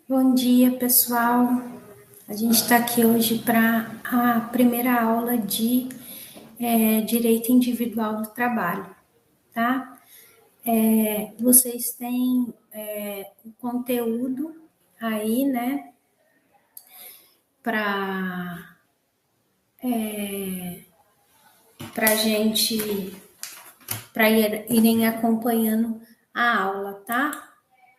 Bom dia, pessoal. A gente está aqui hoje para a primeira aula de Direito Individual do Trabalho, tá? Vocês têm o conteúdo aí, né, para gente, para irem acompanhando a aula, tá?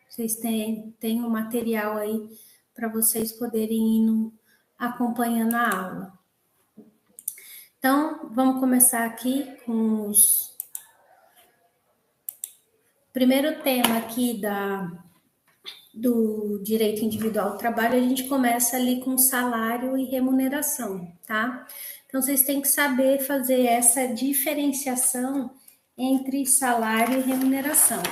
Vocês têm um material aí para vocês poderem ir acompanhando a aula. Então, vamos começar aqui com os primeiro tema aqui do direito individual do trabalho. A gente começa ali com salário e remuneração, tá? Então, vocês têm que saber fazer essa diferenciação entre salário e remuneração.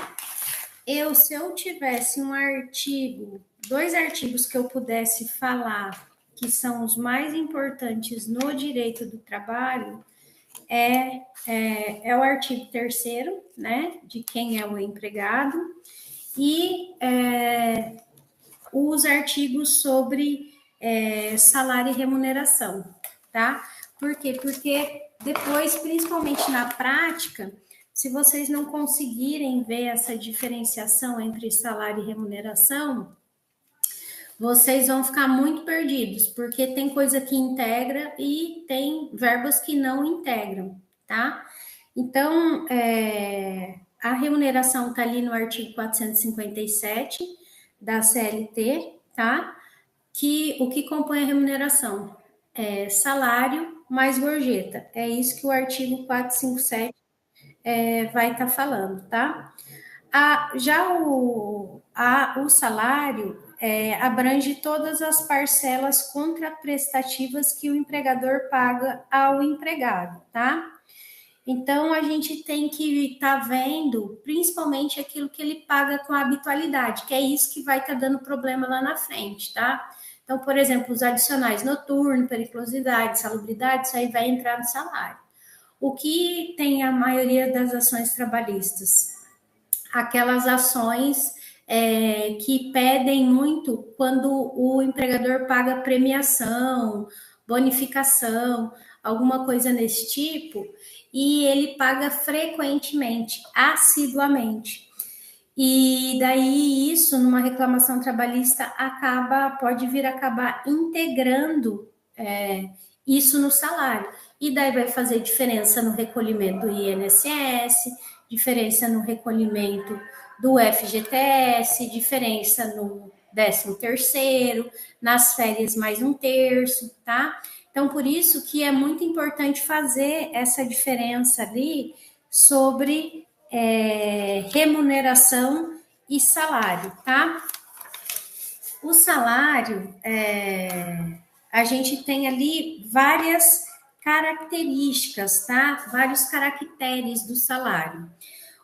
Se eu tivesse um artigo, dois artigos que eu pudesse falar que são os mais importantes no direito do trabalho, é o artigo 3º, né, de quem é o empregado, e os artigos sobre salário e remuneração, tá? Por quê? Porque depois, principalmente na prática, se vocês não conseguirem ver essa diferenciação entre salário e remuneração, vocês vão ficar muito perdidos, porque tem coisa que integra e tem verbos que não integram, tá? Então, a remuneração está ali no artigo 457 da CLT, tá? O que compõe a remuneração é salário mais gorjeta. É isso que o artigo 457 vai estar falando, tá? O salário abrange todas as parcelas contraprestativas que o empregador paga ao empregado, tá? Então, a gente tem que estar vendo, principalmente, aquilo que ele paga com a habitualidade, que é isso que vai estar dando problema lá na frente, tá? Então, por exemplo, os adicionais noturno, periculosidade, salubridade, isso aí vai entrar no salário. O que tem a maioria das ações trabalhistas? Aquelas ações que pedem muito quando o empregador paga premiação, bonificação, alguma coisa nesse tipo, e ele paga frequentemente, assiduamente. E daí isso, numa reclamação trabalhista, pode vir a acabar integrando isso no salário. E daí vai fazer diferença no recolhimento do INSS, diferença no recolhimento do FGTS, diferença no 13º, nas férias mais um terço, tá? Então, por isso que é muito importante fazer essa diferença ali sobre remuneração e salário, tá? O salário, a gente tem ali várias características, tá? Vários caracteres do salário.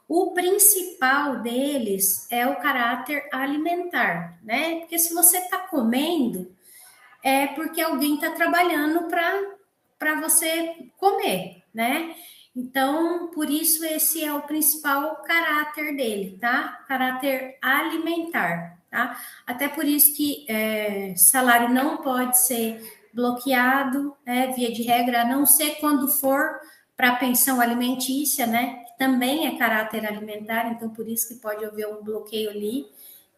O principal deles é o caráter alimentar, né? Porque se você está comendo, é porque alguém está trabalhando para você comer, né? Então, por isso, esse é o principal caráter dele, tá? Caráter alimentar, tá? Até por isso que salário não pode ser bloqueado, né? Via de regra, a não ser quando for para pensão alimentícia, né? Que também é caráter alimentar, então por isso que pode haver um bloqueio ali,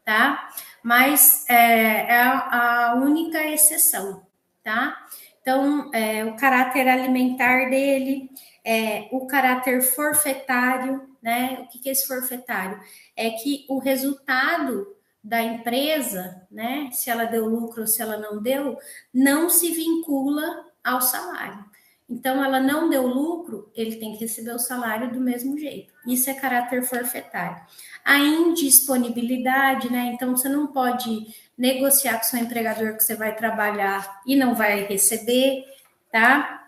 tá? Mas é a única exceção, tá? Então, o caráter alimentar dele, o caráter forfetário, né? O que é esse forfetário? É que o resultado da empresa, né? Se ela deu lucro ou se ela não deu, não se vincula ao salário. Então, ela não deu lucro, ele tem que receber o salário do mesmo jeito. Isso é caráter forfetário. A indisponibilidade, né? Então, você não pode negociar com seu empregador que você vai trabalhar e não vai receber, tá?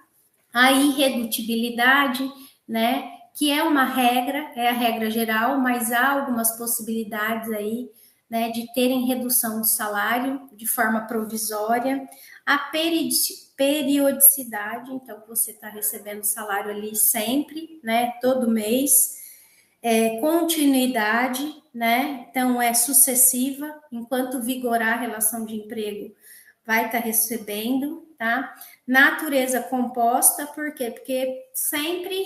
A irredutibilidade, né? Que é uma regra, é a regra geral, mas há algumas possibilidades aí, né, de terem redução do salário de forma provisória. A periodicidade, então você está recebendo salário ali sempre, né, todo mês. continuidade, né? Então, é sucessiva, enquanto vigorar a relação de emprego, vai estar recebendo, tá? Natureza composta, por quê? Porque sempre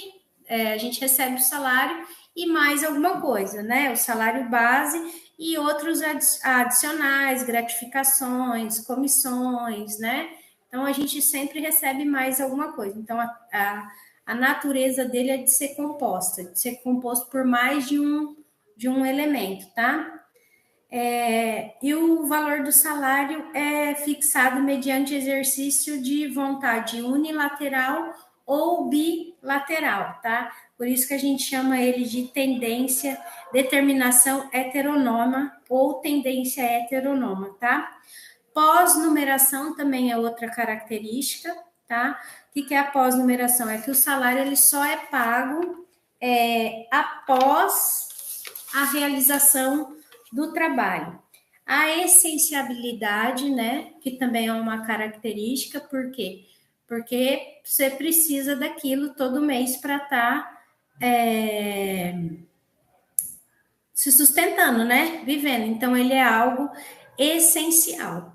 a gente recebe o salário e mais alguma coisa, né? O salário base e outros adicionais, gratificações, comissões, né? Então, a gente sempre recebe mais alguma coisa. Então, a natureza dele é de ser composta, de ser composto por mais de um elemento, tá? E o valor do salário é fixado mediante exercício de vontade unilateral ou bilateral, tá? Por isso que a gente chama ele de tendência, determinação heteronômica ou tendência heteronômica, tá? Pós-numeração também é outra característica, tá? O que é a pós-numeração? É que o salário ele só é pago após a realização do trabalho. A essenciabilidade, né, que também é uma característica, por quê? Porque você precisa daquilo todo mês para estar se sustentando, né, vivendo. Então, ele é algo essencial.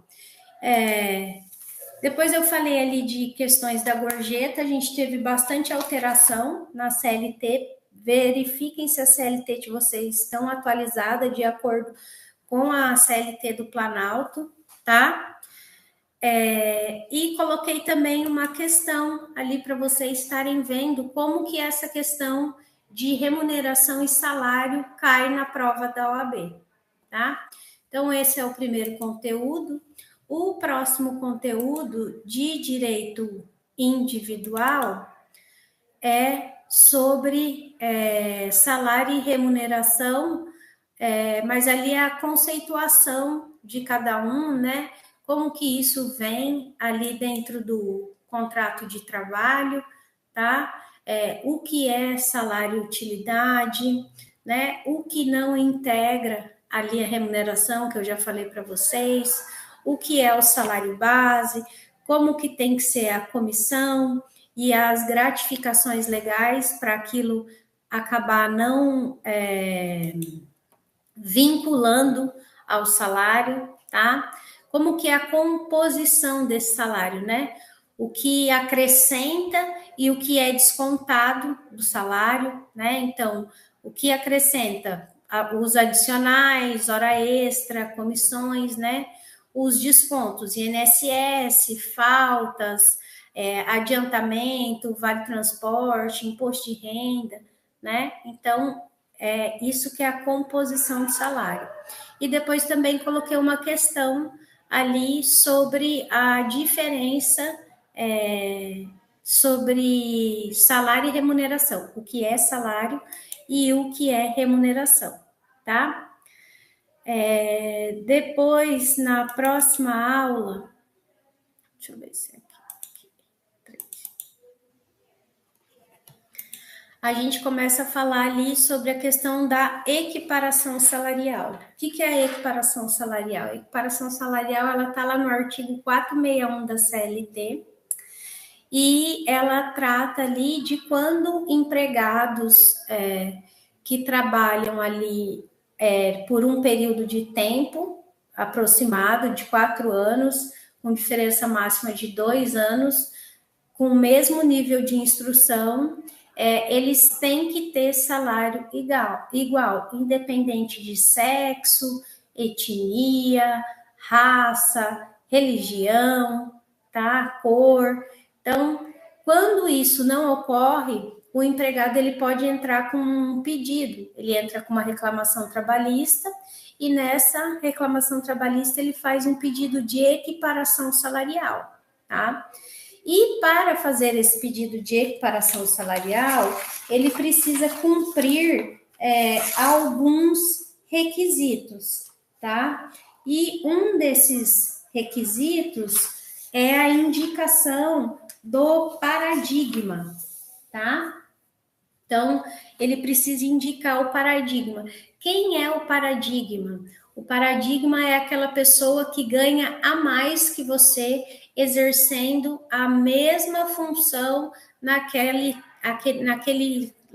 Depois eu falei ali de questões da gorjeta, a gente teve bastante alteração na CLT. Verifiquem se a CLT de vocês estão atualizada de acordo com a CLT do Planalto, tá? E coloquei também uma questão ali para vocês estarem vendo como que essa questão de remuneração e salário cai na prova da OAB, tá? Então, esse é o primeiro conteúdo. O próximo conteúdo de direito individual é sobre salário e remuneração, mas ali é a conceituação de cada um, né? Como que isso vem ali dentro do contrato de trabalho, tá? O que é salário-utilidade, né? O que não integra ali a remuneração, que eu já falei para vocês, o que é o salário base, como que tem que ser a comissão e as gratificações legais para aquilo acabar não vinculando ao salário, tá? Como que é a composição desse salário, né? O que acrescenta e o que é descontado do salário, né? Então, o que acrescenta? Os adicionais, hora extra, comissões, né? Os descontos, INSS, faltas, adiantamento, vale transporte, imposto de renda, né? Então, isso que é a composição de salário. E depois também coloquei uma questão ali sobre a diferença sobre salário e remuneração, o que é salário e o que é remuneração, tá? Depois, na próxima aula, deixa eu ver se é aqui. A gente começa a falar ali sobre a questão da equiparação salarial. O que é a equiparação salarial? A equiparação salarial, ela está lá no artigo 461 da CLT, e ela trata ali de quando empregados que trabalham ali por um período de tempo aproximado de 4 anos, com diferença máxima de 2 anos, com o mesmo nível de instrução, eles têm que ter salário igual, independente de sexo, etnia, raça, religião, tá? Cor. Então, quando isso não ocorre, o empregado ele pode entrar com um pedido, ele entra com uma reclamação trabalhista e nessa reclamação trabalhista ele faz um pedido de equiparação salarial, tá? E para fazer esse pedido de equiparação salarial, ele precisa cumprir alguns requisitos, tá? E um desses requisitos é a indicação do paradigma, tá? Então, ele precisa indicar o paradigma. Quem é o paradigma? O paradigma é aquela pessoa que ganha a mais que você, exercendo a mesma função naquele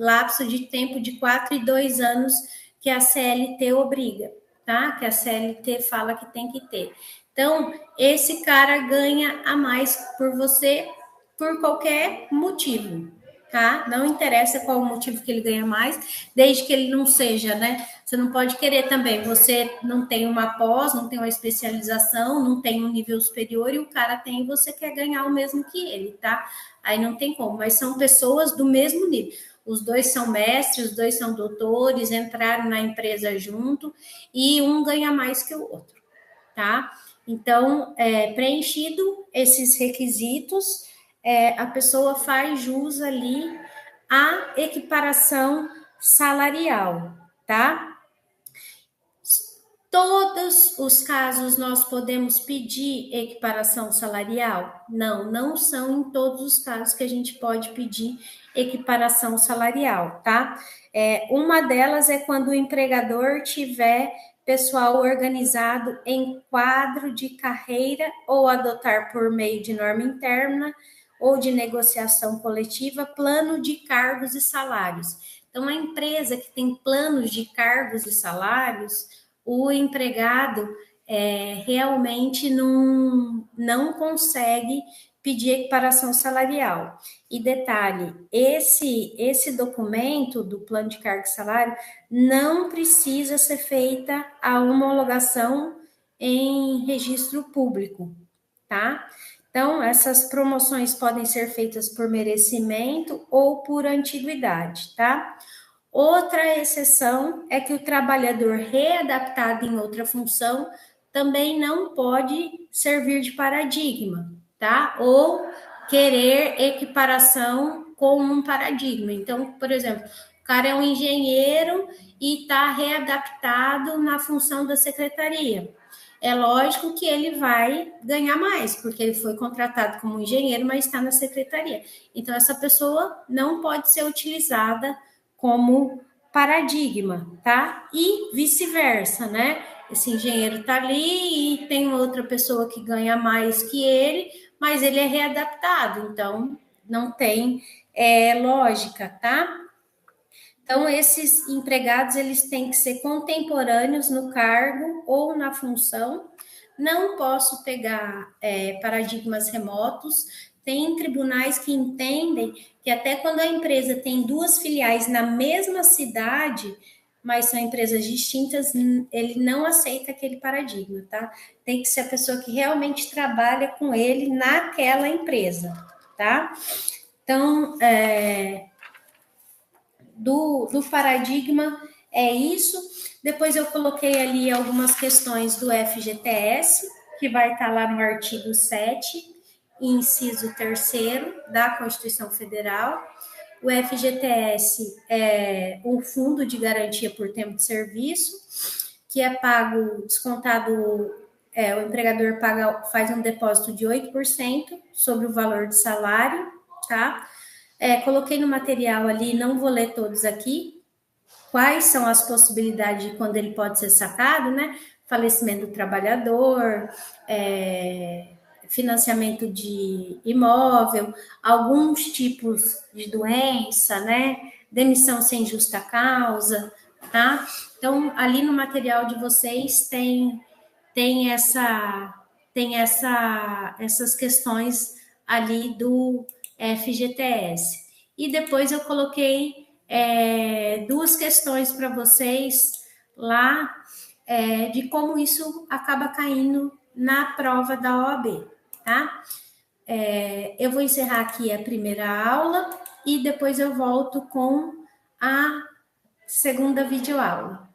lapso de tempo de 4 e 2 anos que a CLT obriga, tá? Que a CLT fala que tem que ter. Então, esse cara ganha a mais por você por qualquer motivo, tá? Não interessa qual o motivo que ele ganha mais, desde que ele não seja, né? Você não pode querer também, você não tem uma pós, não tem uma especialização, não tem um nível superior e o cara tem e você quer ganhar o mesmo que ele, tá? Aí não tem como, mas são pessoas do mesmo nível. Os dois são mestres, os dois são doutores, entraram na empresa junto e um ganha mais que o outro, tá? Então, preenchido esses requisitos, a pessoa faz jus ali à equiparação salarial, tá? Todos os casos nós podemos pedir equiparação salarial? Não, não são em todos os casos que a gente pode pedir equiparação salarial, tá? Uma delas é quando o empregador tiver pessoal organizado em quadro de carreira ou adotar por meio de norma interna ou de negociação coletiva plano de cargos e salários. Então, a empresa que tem planos de cargos e salários, o empregado realmente não consegue pedir equiparação salarial. E detalhe, esse documento do plano de cargo e salário não precisa ser feita a homologação em registro público, tá? Então, essas promoções podem ser feitas por merecimento ou por antiguidade, tá? Outra exceção é que o trabalhador readaptado em outra função também não pode servir de paradigma, tá? Ou querer equiparação com um paradigma. Então, por exemplo, o cara é um engenheiro e está readaptado na função da secretaria. É lógico que ele vai ganhar mais, porque ele foi contratado como engenheiro, mas está na secretaria. Então, essa pessoa não pode ser utilizada como paradigma, tá? E vice-versa, né? Esse engenheiro tá ali e tem outra pessoa que ganha mais que ele, mas ele é readaptado, então não tem lógica, tá? Então, esses empregados, eles têm que ser contemporâneos no cargo ou na função. Não posso pegar paradigmas remotos. Tem tribunais que entendem que até quando a empresa tem duas filiais na mesma cidade, mas são empresas distintas, ele não aceita aquele paradigma, tá? Tem que ser a pessoa que realmente trabalha com ele naquela empresa, tá? Então, do paradigma é isso. Depois eu coloquei ali algumas questões do FGTS, que vai estar lá no artigo 7, inciso 3º da Constituição Federal. O FGTS é um fundo de garantia por tempo de serviço, que é pago, descontado, o empregador faz um depósito de 8% sobre o valor de salário, tá? Coloquei no material ali, não vou ler todos aqui, quais são as possibilidades de quando ele pode ser sacado, né? Falecimento do trabalhador, financiamento de imóvel, alguns tipos de doença, né? Demissão sem justa causa, tá? Então, ali no material de vocês tem essas questões ali do FGTS. E depois eu coloquei duas questões para vocês lá de como isso acaba caindo na prova da OAB, tá? Eu vou encerrar aqui a primeira aula e depois eu volto com a segunda videoaula.